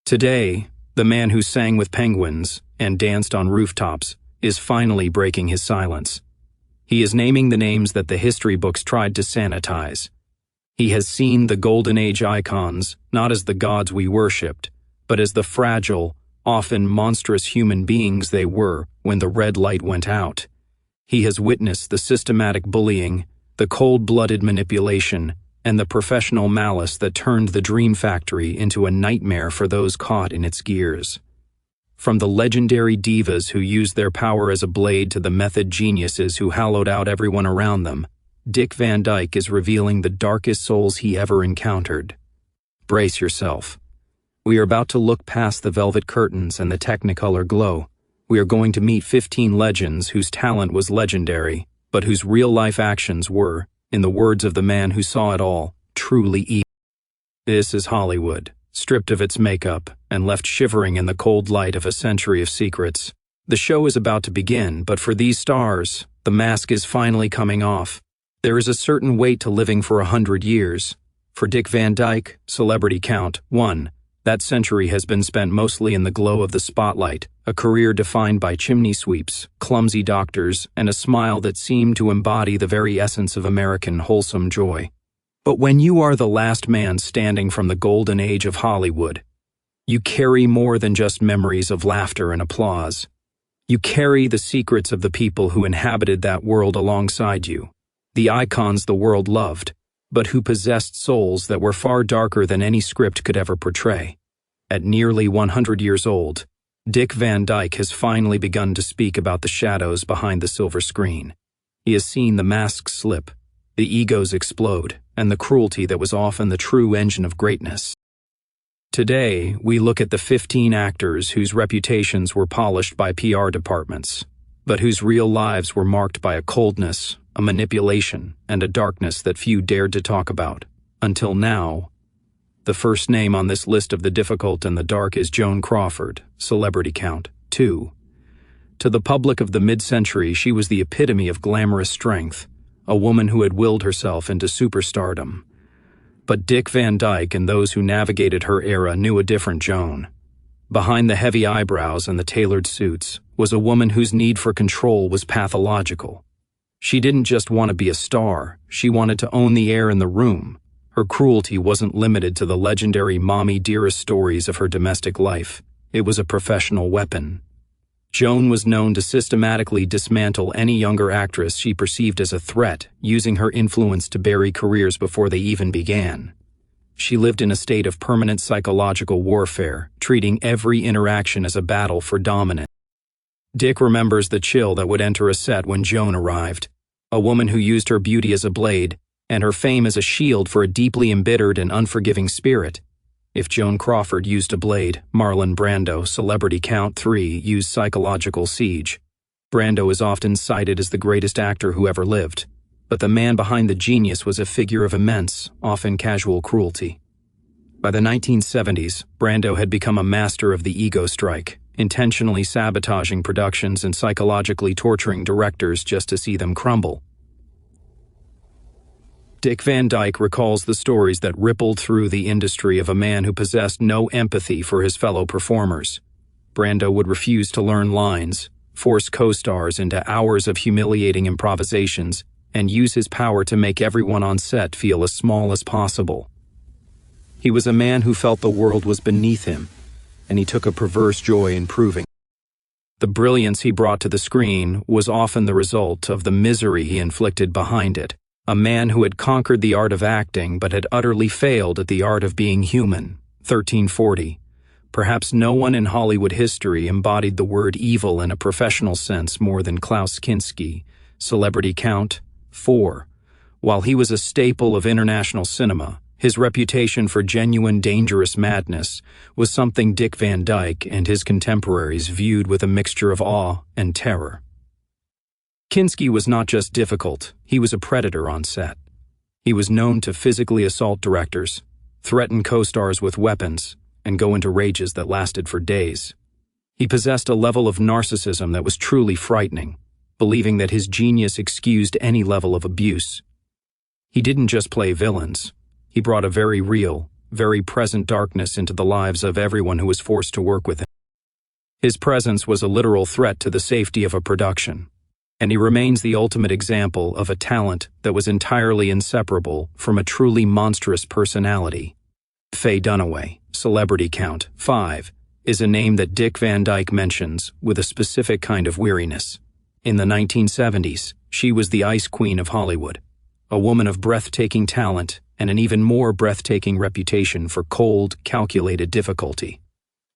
Today, the man who sang with penguins and danced on rooftops is finally breaking his silence. He is naming the names that the history books tried to sanitize. He has seen the Golden Age icons not as the gods we worshipped, but as the fragile, often monstrous human beings they were when the red light went out. He has witnessed the systematic bullying, the cold-blooded manipulation, and the professional malice that turned the dream factory into a nightmare for those caught in its gears. From the legendary divas who used their power as a blade to the method geniuses who hollowed out everyone around them, Dick Van Dyke is revealing the darkest souls he ever encountered. Brace yourself. We are about to look past the velvet curtains and the Technicolor glow. We are going to meet 15 legends whose talent was legendary, but whose real-life actions were, in the words of the man who saw it all, truly evil. This is Hollywood, stripped of its makeup and left shivering in the cold light of a century of secrets. The show is about to begin, but for these stars, the mask is finally coming off. There is a certain weight to living for 100 years. For Dick Van Dyke, celebrity count 1. That century has been spent mostly in the glow of the spotlight, a career defined by chimney sweeps, clumsy doctors, and a smile that seemed to embody the very essence of American wholesome joy. But when you are the last man standing from the golden age of Hollywood, you carry more than just memories of laughter and applause. You carry the secrets of the people who inhabited that world alongside you, the icons the world loved, but who possessed souls that were far darker than any script could ever portray. At nearly 100 years old, Dick Van Dyke has finally begun to speak about the shadows behind the silver screen. He has seen the masks slip, the egos explode, and the cruelty that was often the true engine of greatness. Today, we look at the 15 actors whose reputations were polished by PR departments, but whose real lives were marked by a coldness, a manipulation, and a darkness that few dared to talk about, until now. The first name on this list of the difficult and the dark is Joan Crawford, celebrity count 2. To the public of the mid-century, she was the epitome of glamorous strength, a woman who had willed herself into superstardom. But Dick Van Dyke and those who navigated her era knew a different Joan. Behind the heavy eyebrows and the tailored suits was a woman whose need for control was pathological. She didn't just want to be a star, she wanted to own the air in the room. Her cruelty wasn't limited to the legendary mommy dearest stories of her domestic life. It was a professional weapon. Joan was known to systematically dismantle any younger actress she perceived as a threat, using her influence to bury careers before they even began. She lived in a state of permanent psychological warfare, treating every interaction as a battle for dominance. Dick remembers the chill that would enter a set when Joan arrived, a woman who used her beauty as a blade and her fame as a shield for a deeply embittered and unforgiving spirit. If Joan Crawford used a blade, Marlon Brando, celebrity count 3, used psychological siege. Brando is often cited as the greatest actor who ever lived, but the man behind the genius was a figure of immense, often casual cruelty. By the 1970s, Brando had become a master of the ego strike, intentionally sabotaging productions and psychologically torturing directors just to see them crumble. Dick Van Dyke recalls the stories that rippled through the industry of a man who possessed no empathy for his fellow performers. Brando would refuse to learn lines, force co-stars into hours of humiliating improvisations, and use his power to make everyone on set feel as small as possible. He was a man who felt the world was beneath him, and he took a perverse joy in proving. The brilliance he brought to the screen was often the result of the misery he inflicted behind it. A man who had conquered the art of acting but had utterly failed at the art of being human. 1340. Perhaps no one in Hollywood history embodied the word evil in a professional sense more than Klaus Kinski, celebrity count 4. While he was a staple of international cinema, his reputation for genuine dangerous madness was something Dick Van Dyke and his contemporaries viewed with a mixture of awe and terror. Kinski was not just difficult, he was a predator on set. He was known to physically assault directors, threaten co-stars with weapons, and go into rages that lasted for days. He possessed a level of narcissism that was truly frightening, believing that his genius excused any level of abuse. He didn't just play villains, he brought a very real, very present darkness into the lives of everyone who was forced to work with him. His presence was a literal threat to the safety of a production, and he remains the ultimate example of a talent that was entirely inseparable from a truly monstrous personality. Faye Dunaway, celebrity count 5, is a name that Dick Van Dyke mentions with a specific kind of weariness. In the 1970s, she was the ice queen of Hollywood, a woman of breathtaking talent and an even more breathtaking reputation for cold, calculated difficulty.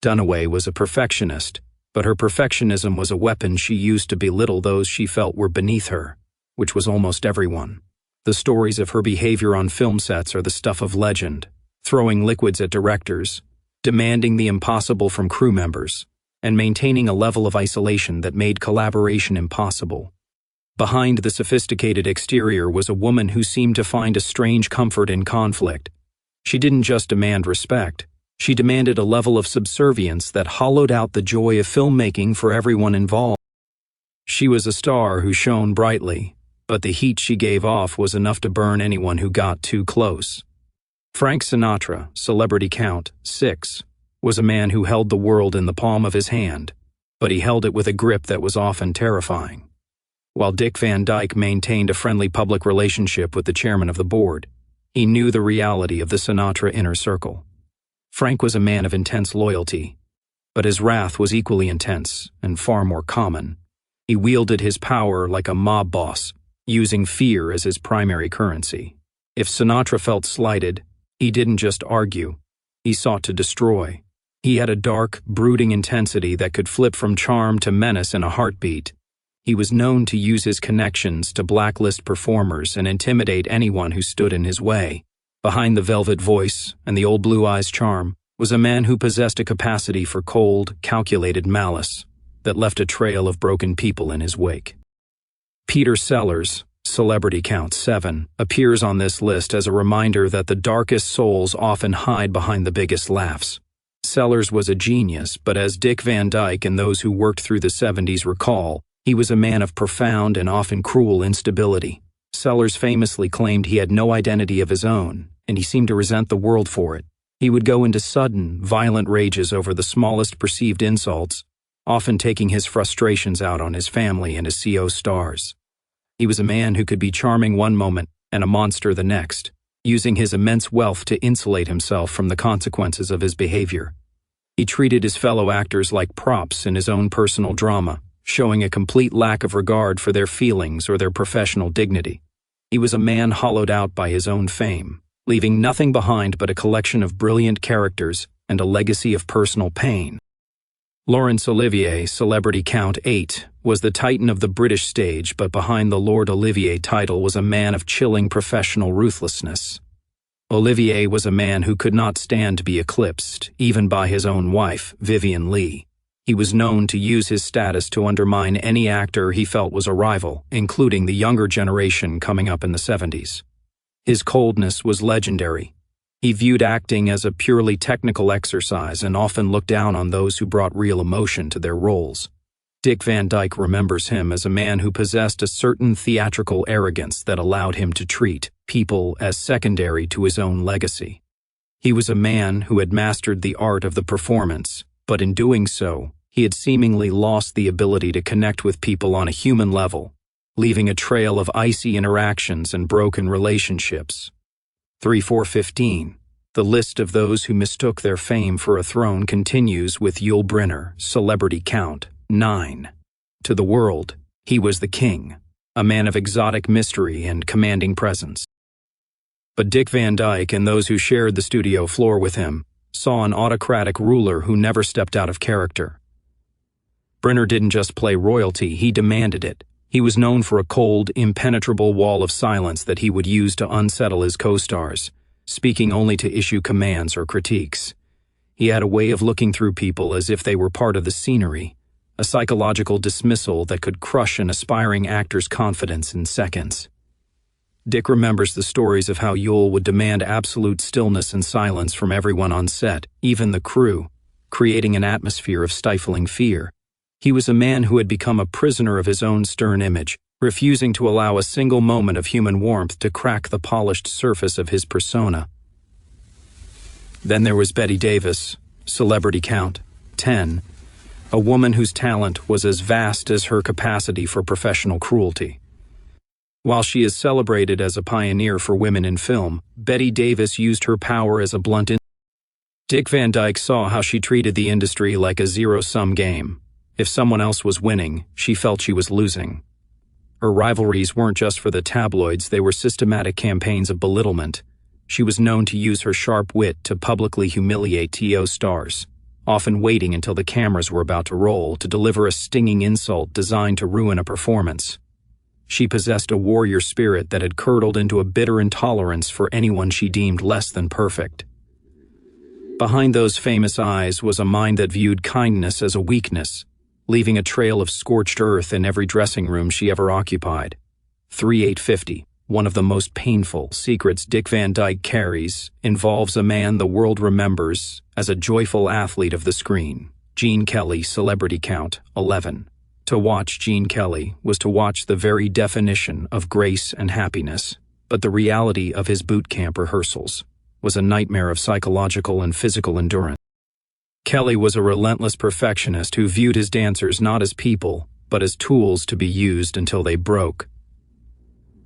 Dunaway was a perfectionist, but her perfectionism was a weapon she used to belittle those she felt were beneath her, which was almost everyone. The stories of her behavior on film sets are the stuff of legend, throwing liquids at directors, demanding the impossible from crew members, and maintaining a level of isolation that made collaboration impossible. Behind the sophisticated exterior was a woman who seemed to find a strange comfort in conflict. She didn't just demand respect, she demanded a level of subservience that hollowed out the joy of filmmaking for everyone involved. She was a star who shone brightly, but the heat she gave off was enough to burn anyone who got too close. Frank Sinatra, celebrity count 6, was a man who held the world in the palm of his hand, but he held it with a grip that was often terrifying. While Dick Van Dyke maintained a friendly public relationship with the chairman of the board, he knew the reality of the Sinatra inner circle. Frank was a man of intense loyalty, but his wrath was equally intense and far more common. He wielded his power like a mob boss, using fear as his primary currency. If Sinatra felt slighted, he didn't just argue, he sought to destroy. He had a dark, brooding intensity that could flip from charm to menace in a heartbeat. He was known to use his connections to blacklist performers and intimidate anyone who stood in his way. Behind the velvet voice and the old blue eyes charm was a man who possessed a capacity for cold, calculated malice that left a trail of broken people in his wake. Peter Sellers, celebrity count 7, appears on this list as a reminder that the darkest souls often hide behind the biggest laughs. Sellers was a genius, but as Dick Van Dyke and those who worked through the 70s recall, he was a man of profound and often cruel instability. Sellers famously claimed he had no identity of his own, and he seemed to resent the world for it. He would go into sudden, violent rages over the smallest perceived insults, often taking his frustrations out on his family and his CO stars. He was a man who could be charming one moment and a monster the next, using his immense wealth to insulate himself from the consequences of his behavior. He treated his fellow actors like props in his own personal drama, showing a complete lack of regard for their feelings or their professional dignity. He was a man hollowed out by his own fame, leaving nothing behind but a collection of brilliant characters and a legacy of personal pain. Laurence Olivier, celebrity count 8, was the titan of the British stage, but behind the Lord Olivier title was a man of chilling professional ruthlessness. Olivier was a man who could not stand to be eclipsed, even by his own wife, Vivien Leigh. He was known to use his status to undermine any actor he felt was a rival, including the younger generation coming up in the 70s. His coldness was legendary. He viewed acting as a purely technical exercise and often looked down on those who brought real emotion to their roles. Dick Van Dyke remembers him as a man who possessed a certain theatrical arrogance that allowed him to treat people as secondary to his own legacy. He was a man who had mastered the art of the performance, but in doing so, he had seemingly lost the ability to connect with people on a human level, leaving a trail of icy interactions and broken relationships. 3-4-15. The list of those who mistook their fame for a throne continues with Yul Brynner, celebrity count 9. To the world, he was the king, a man of exotic mystery and commanding presence. But Dick Van Dyke and those who shared the studio floor with him saw an autocratic ruler who never stepped out of character. Brynner didn't just play royalty, he demanded it. He was known for a cold, impenetrable wall of silence that he would use to unsettle his co-stars, speaking only to issue commands or critiques. He had a way of looking through people as if they were part of the scenery, a psychological dismissal that could crush an aspiring actor's confidence in seconds. Dick remembers the stories of how Yul would demand absolute stillness and silence from everyone on set, even the crew, creating an atmosphere of stifling fear. He was a man who had become a prisoner of his own stern image, refusing to allow a single moment of human warmth to crack the polished surface of his persona. Then there was Bette Davis, celebrity count 10, a woman whose talent was as vast as her capacity for professional cruelty. While she is celebrated as a pioneer for women in film, Bette Davis used her power as a blunt instrument. Dick Van Dyke saw how she treated the industry like a zero-sum game. If someone else was winning, she felt she was losing. Her rivalries weren't just for the tabloids, they were systematic campaigns of belittlement. She was known to use her sharp wit to publicly humiliate TO stars, often waiting until the cameras were about to roll to deliver a stinging insult designed to ruin a performance. She possessed a warrior spirit that had curdled into a bitter intolerance for anyone she deemed less than perfect. Behind those famous eyes was a mind that viewed kindness as a weakness, leaving a trail of scorched earth in every dressing room she ever occupied. 3850, one of the most painful secrets Dick Van Dyke carries, involves a man the world remembers as a joyful athlete of the screen. Gene Kelly, celebrity count 11. To watch Gene Kelly was to watch the very definition of grace and happiness, but the reality of his boot camp rehearsals was a nightmare of psychological and physical endurance. Kelly was a relentless perfectionist who viewed his dancers not as people, but as tools to be used until they broke.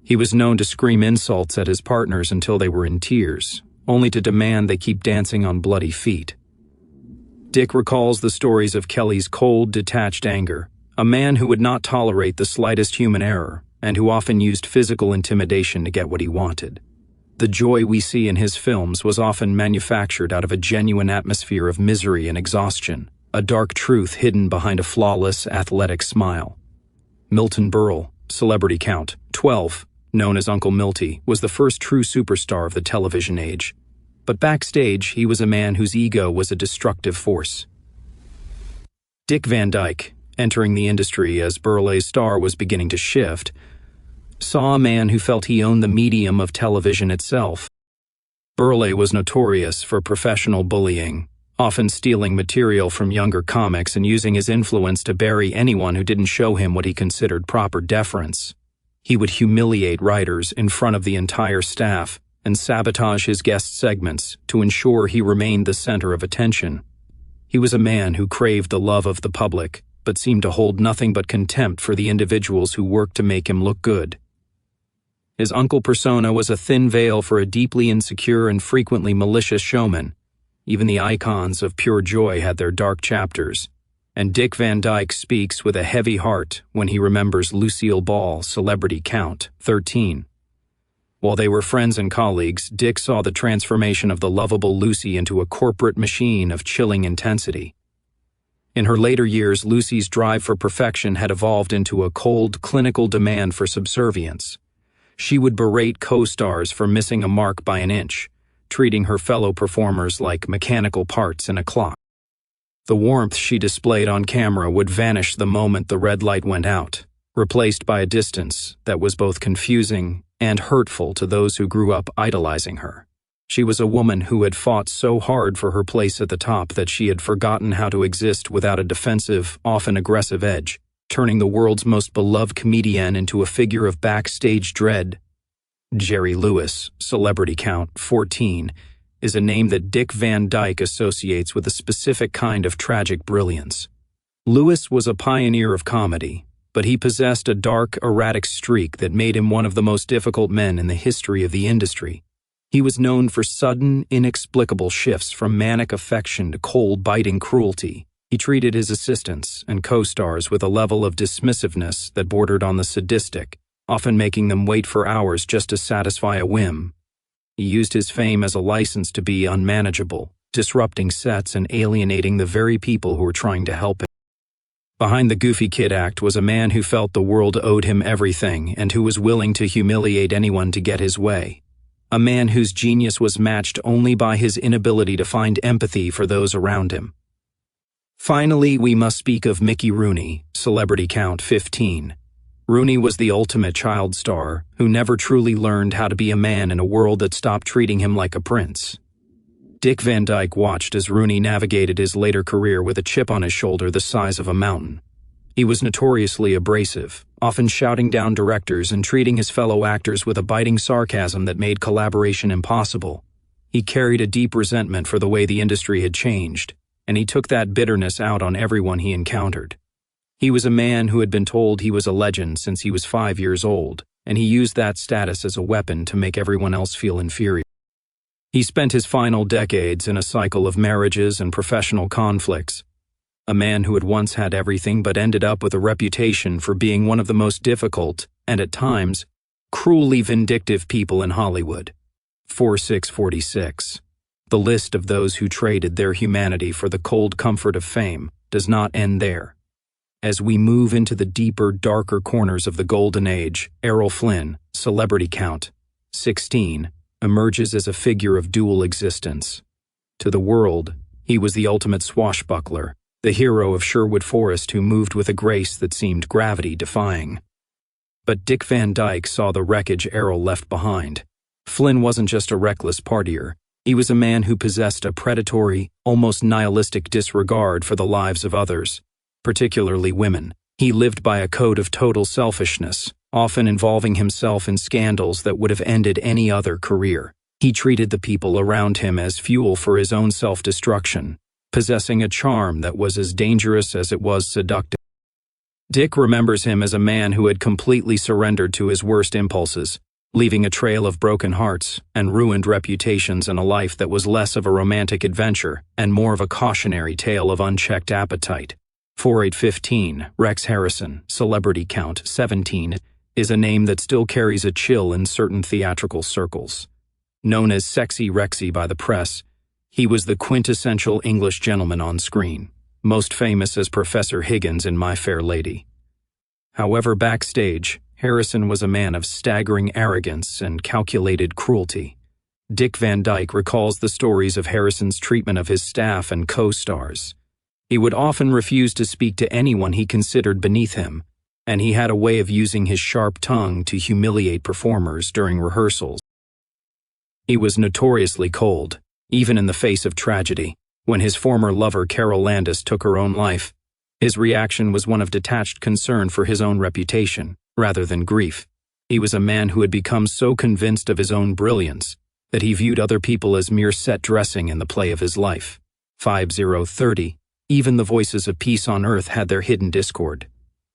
He was known to scream insults at his partners until they were in tears, only to demand they keep dancing on bloody feet. Dick recalls the stories of Kelly's cold, detached anger, a man who would not tolerate the slightest human error, and who often used physical intimidation to get what he wanted. The joy we see in his films was often manufactured out of a genuine atmosphere of misery and exhaustion, a dark truth hidden behind a flawless, athletic smile. Milton Berle, celebrity count 12, known as Uncle Milty, was the first true superstar of the television age. But backstage, he was a man whose ego was a destructive force. Dick Van Dyke, entering the industry as Berle's star was beginning to shift, saw a man who felt he owned the medium of television itself. Berle was notorious for professional bullying, often stealing material from younger comics and using his influence to bury anyone who didn't show him what he considered proper deference. He would humiliate writers in front of the entire staff and sabotage his guest segments to ensure he remained the center of attention. He was a man who craved the love of the public, but seemed to hold nothing but contempt for the individuals who worked to make him look good. His uncle persona was a thin veil for a deeply insecure and frequently malicious showman. Even the icons of pure joy had their dark chapters, and Dick Van Dyke speaks with a heavy heart when he remembers Lucille Ball, celebrity count 13. While they were friends and colleagues, Dick saw the transformation of the lovable Lucy into a corporate machine of chilling intensity. In her later years, Lucy's drive for perfection had evolved into a cold, clinical demand for subservience. She would berate co-stars for missing a mark by an inch, treating her fellow performers like mechanical parts in a clock. The warmth she displayed on camera would vanish the moment the red light went out, replaced by a distance that was both confusing and hurtful to those who grew up idolizing her. She was a woman who had fought so hard for her place at the top that she had forgotten how to exist without a defensive, often aggressive edge, turning the world's most beloved comedian into a figure of backstage dread. Jerry Lewis, celebrity count 14, is a name that Dick Van Dyke associates with a specific kind of tragic brilliance. Lewis was a pioneer of comedy, but he possessed a dark, erratic streak that made him one of the most difficult men in the history of the industry. He was known for sudden, inexplicable shifts from manic affection to cold, biting cruelty. He treated his assistants and co-stars with a level of dismissiveness that bordered on the sadistic, often making them wait for hours just to satisfy a whim. He used his fame as a license to be unmanageable, disrupting sets and alienating the very people who were trying to help him. Behind the goofy kid act was a man who felt the world owed him everything and who was willing to humiliate anyone to get his way. A man whose genius was matched only by his inability to find empathy for those around him. Finally, we must speak of Mickey Rooney, celebrity count 15. Rooney was the ultimate child star who never truly learned how to be a man in a world that stopped treating him like a prince. Dick Van Dyke watched as Rooney navigated his later career with a chip on his shoulder the size of a mountain. He was notoriously abrasive, often shouting down directors and treating his fellow actors with a biting sarcasm that made collaboration impossible. He carried a deep resentment for the way the industry had changed, and he took that bitterness out on everyone he encountered. He was a man who had been told he was a legend since he was 5 years old, and he used that status as a weapon to make everyone else feel inferior. He spent his final decades in a cycle of marriages and professional conflicts. A man who had once had everything but ended up with a reputation for being one of the most difficult, and at times, cruelly vindictive people in Hollywood. 4646. The list of those who traded their humanity for the cold comfort of fame does not end there. As we move into the deeper, darker corners of the Golden Age, Errol Flynn, celebrity count, 16, emerges as a figure of dual existence. To the world, he was the ultimate swashbuckler, the hero of Sherwood Forest who moved with a grace that seemed gravity-defying. But Dick Van Dyke saw the wreckage Errol left behind. Flynn wasn't just a reckless partier. He was a man who possessed a predatory, almost nihilistic disregard for the lives of others, particularly women. He lived by a code of total selfishness, often involving himself in scandals that would have ended any other career. He treated the people around him as fuel for his own self-destruction, possessing a charm that was as dangerous as it was seductive. Dick remembers him as a man who had completely surrendered to his worst impulses, leaving a trail of broken hearts and ruined reputations in a life that was less of a romantic adventure and more of a cautionary tale of unchecked appetite. 4815, Rex Harrison, celebrity count, 17, is a name that still carries a chill in certain theatrical circles. Known as Sexy Rexy by the press, he was the quintessential English gentleman on screen, most famous as Professor Higgins in My Fair Lady. However, backstage, Harrison was a man of staggering arrogance and calculated cruelty. Dick Van Dyke recalls the stories of Harrison's treatment of his staff and co-stars. He would often refuse to speak to anyone he considered beneath him, and he had a way of using his sharp tongue to humiliate performers during rehearsals. He was notoriously cold, even in the face of tragedy. When his former lover Carol Landis took her own life, his reaction was one of detached concern for his own reputation, rather than grief. He was a man who had become so convinced of his own brilliance that he viewed other people as mere set dressing in the play of his life. 5030. Even the voices of peace on earth had their hidden discord.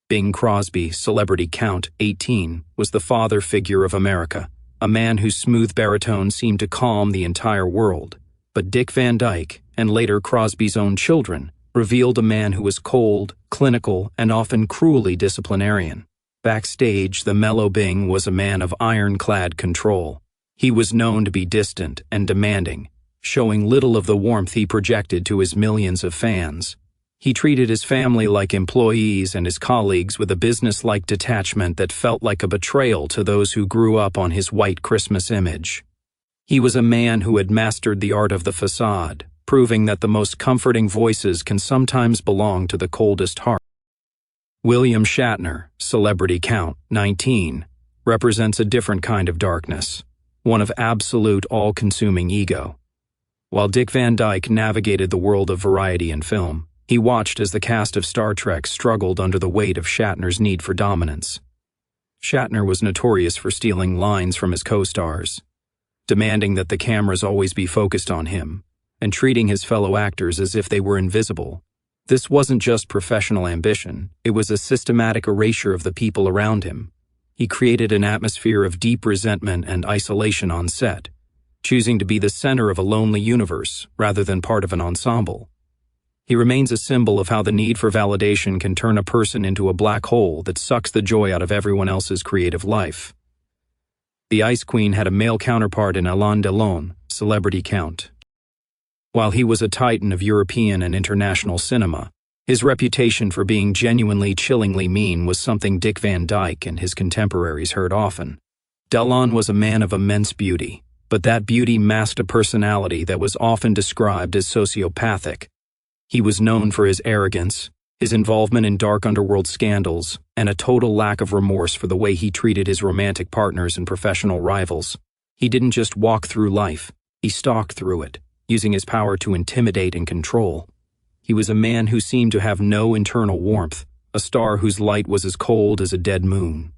Bing Crosby, celebrity count, 18, was the father figure of America, a man whose smooth baritone seemed to calm the entire world. But Dick Van Dyke, and later Crosby's own children, revealed a man who was cold, clinical, and often cruelly disciplinarian. Backstage, the mellow Bing was a man of ironclad control. He was known to be distant and demanding, showing little of the warmth he projected to his millions of fans. He treated his family like employees and his colleagues with a business-like detachment that felt like a betrayal to those who grew up on his white Christmas image. He was a man who had mastered the art of the facade, proving that the most comforting voices can sometimes belong to the coldest heart. William Shatner, celebrity count, 19, represents a different kind of darkness, one of absolute all-consuming ego. While Dick Van Dyke navigated the world of variety and film, he watched as the cast of Star Trek struggled under the weight of Shatner's need for dominance. Shatner was notorious for stealing lines from his co-stars, demanding that the cameras always be focused on him, and treating his fellow actors as if they were invisible. This wasn't just professional ambition, it was a systematic erasure of the people around him. He created an atmosphere of deep resentment and isolation on set, choosing to be the center of a lonely universe rather than part of an ensemble. He remains a symbol of how the need for validation can turn a person into a black hole that sucks the joy out of everyone else's creative life. The Ice Queen had a male counterpart in Alain Delon, celebrity count. While he was a titan of European and international cinema, his reputation for being genuinely chillingly mean was something Dick Van Dyke and his contemporaries heard often. Delon was a man of immense beauty, but that beauty masked a personality that was often described as sociopathic. He was known for his arrogance, his involvement in dark underworld scandals, and a total lack of remorse for the way he treated his romantic partners and professional rivals. He didn't just walk through life, he stalked through it, using his power to intimidate and control. He was a man who seemed to have no internal warmth, a star whose light was as cold as a dead moon.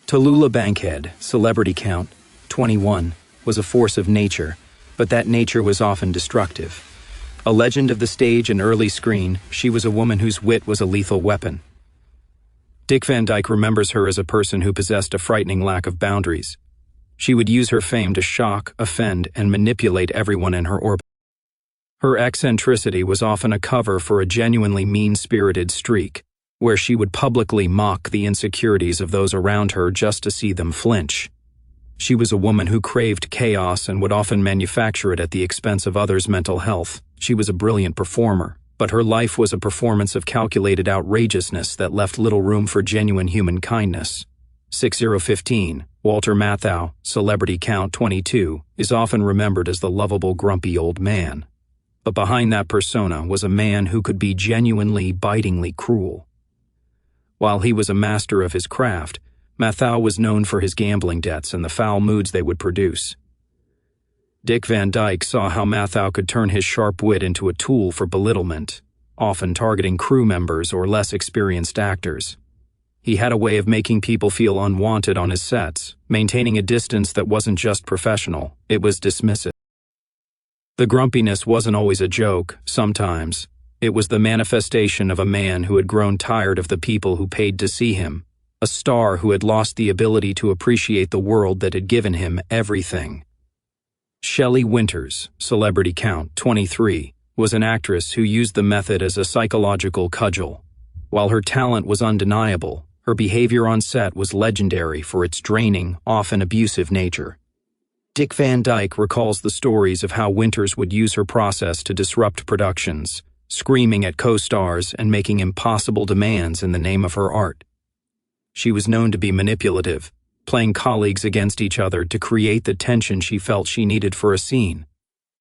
Tallulah Bankhead, celebrity count, 21, was a force of nature, but that nature was often destructive. A legend of the stage and early screen, she was a woman whose wit was a lethal weapon. Dick Van Dyke remembers her as a person who possessed a frightening lack of boundaries. She would use her fame to shock, offend, and manipulate everyone in her orbit. Her eccentricity was often a cover for a genuinely mean-spirited streak, where she would publicly mock the insecurities of those around her just to see them flinch. She was a woman who craved chaos and would often manufacture it at the expense of others' mental health. She was a brilliant performer, but her life was a performance of calculated outrageousness that left little room for genuine human kindness. 6015, Walter Matthau, Celebrity Count 22, is often remembered as the lovable, grumpy old man. But behind that persona was a man who could be genuinely, bitingly cruel. While he was a master of his craft, Matthau was known for his gambling debts and the foul moods they would produce. Dick Van Dyke saw how Matthau could turn his sharp wit into a tool for belittlement, often targeting crew members or less experienced actors. He had a way of making people feel unwanted on his sets, maintaining a distance that wasn't just professional, it was dismissive. The grumpiness wasn't always a joke, sometimes. It was the manifestation of a man who had grown tired of the people who paid to see him, a star who had lost the ability to appreciate the world that had given him everything. Shelley Winters, Celebrity Count 23, was an actress who used the method as a psychological cudgel. While her talent was undeniable, her behavior on set was legendary for its draining, often abusive nature. Dick Van Dyke recalls the stories of how Winters would use her process to disrupt productions, screaming at co-stars and making impossible demands in the name of her art. She was known to be manipulative, playing colleagues against each other to create the tension she felt she needed for a scene.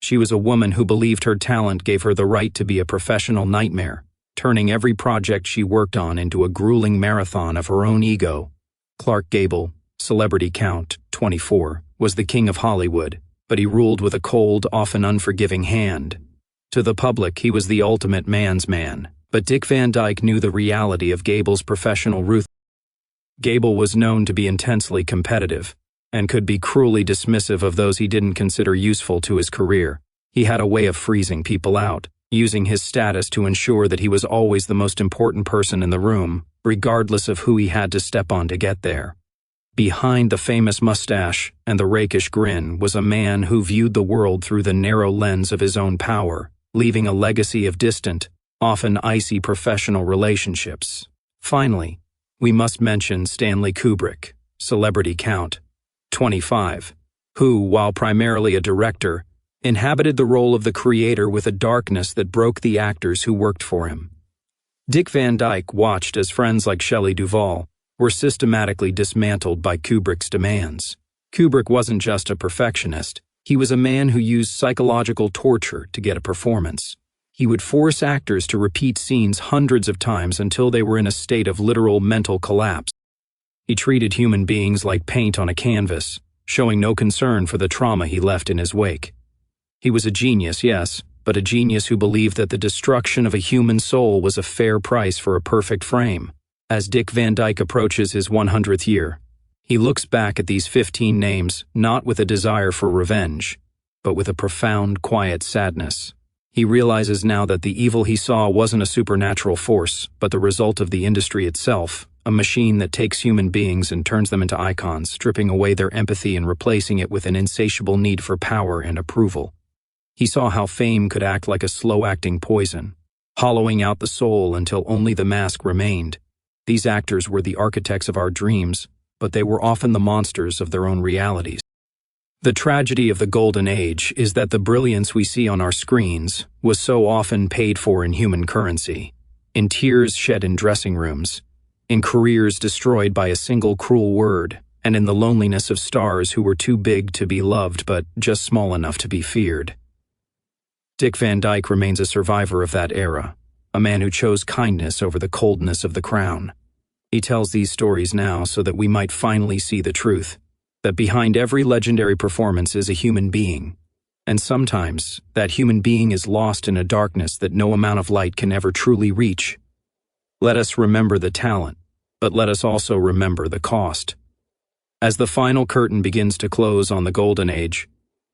She was a woman who believed her talent gave her the right to be a professional nightmare, turning every project she worked on into a grueling marathon of her own ego. Clark Gable, Celebrity Count 24, was the king of Hollywood, but he ruled with a cold, often unforgiving hand. To the public, he was the ultimate man's man, but Dick Van Dyke knew the reality of Gable's professional ruthlessness. Gable was known to be intensely competitive, and could be cruelly dismissive of those he didn't consider useful to his career. He had a way of freezing people out, using his status to ensure that he was always the most important person in the room, regardless of who he had to step on to get there. Behind the famous mustache and the rakish grin was a man who viewed the world through the narrow lens of his own power, leaving a legacy of distant, often icy professional relationships. Finally, we must mention Stanley Kubrick, Celebrity Count 25, who, while primarily a director, inhabited the role of the creator with a darkness that broke the actors who worked for him. Dick Van Dyke watched as friends like Shelley Duvall were systematically dismantled by Kubrick's demands. Kubrick wasn't just a perfectionist, he was a man who used psychological torture to get a performance. He would force actors to repeat scenes hundreds of times until they were in a state of literal mental collapse. He treated human beings like paint on a canvas, showing no concern for the trauma he left in his wake. He was a genius, yes, but a genius who believed that the destruction of a human soul was a fair price for a perfect frame. As Dick Van Dyke approaches his 100th year, he looks back at these 15 names not with a desire for revenge, but with a profound, quiet sadness. He realizes now that the evil he saw wasn't a supernatural force, but the result of the industry itself, a machine that takes human beings and turns them into icons, stripping away their empathy and replacing it with an insatiable need for power and approval. He saw how fame could act like a slow-acting poison, hollowing out the soul until only the mask remained. These actors were the architects of our dreams, but they were often the monsters of their own realities. The tragedy of the Golden Age is that the brilliance we see on our screens was so often paid for in human currency, in tears shed in dressing rooms, in careers destroyed by a single cruel word, and in the loneliness of stars who were too big to be loved but just small enough to be feared. Dick Van Dyke remains a survivor of that era, a man who chose kindness over the coldness of the crown. He tells these stories now so that we might finally see the truth, that behind every legendary performance is a human being, and sometimes that human being is lost in a darkness that no amount of light can ever truly reach. Let us remember the talent, but let us also remember the cost. As the final curtain begins to close on the Golden Age,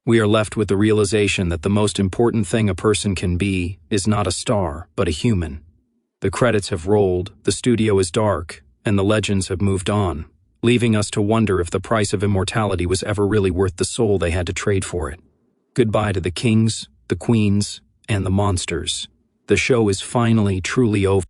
we are left with the realization that the most important thing a person can be is not a star, but a human. The credits have rolled, the studio is dark, and the legends have moved on, leaving us to wonder if the price of immortality was ever really worth the soul they had to trade for it. Goodbye to the kings, the queens, and the monsters. The show is finally truly over.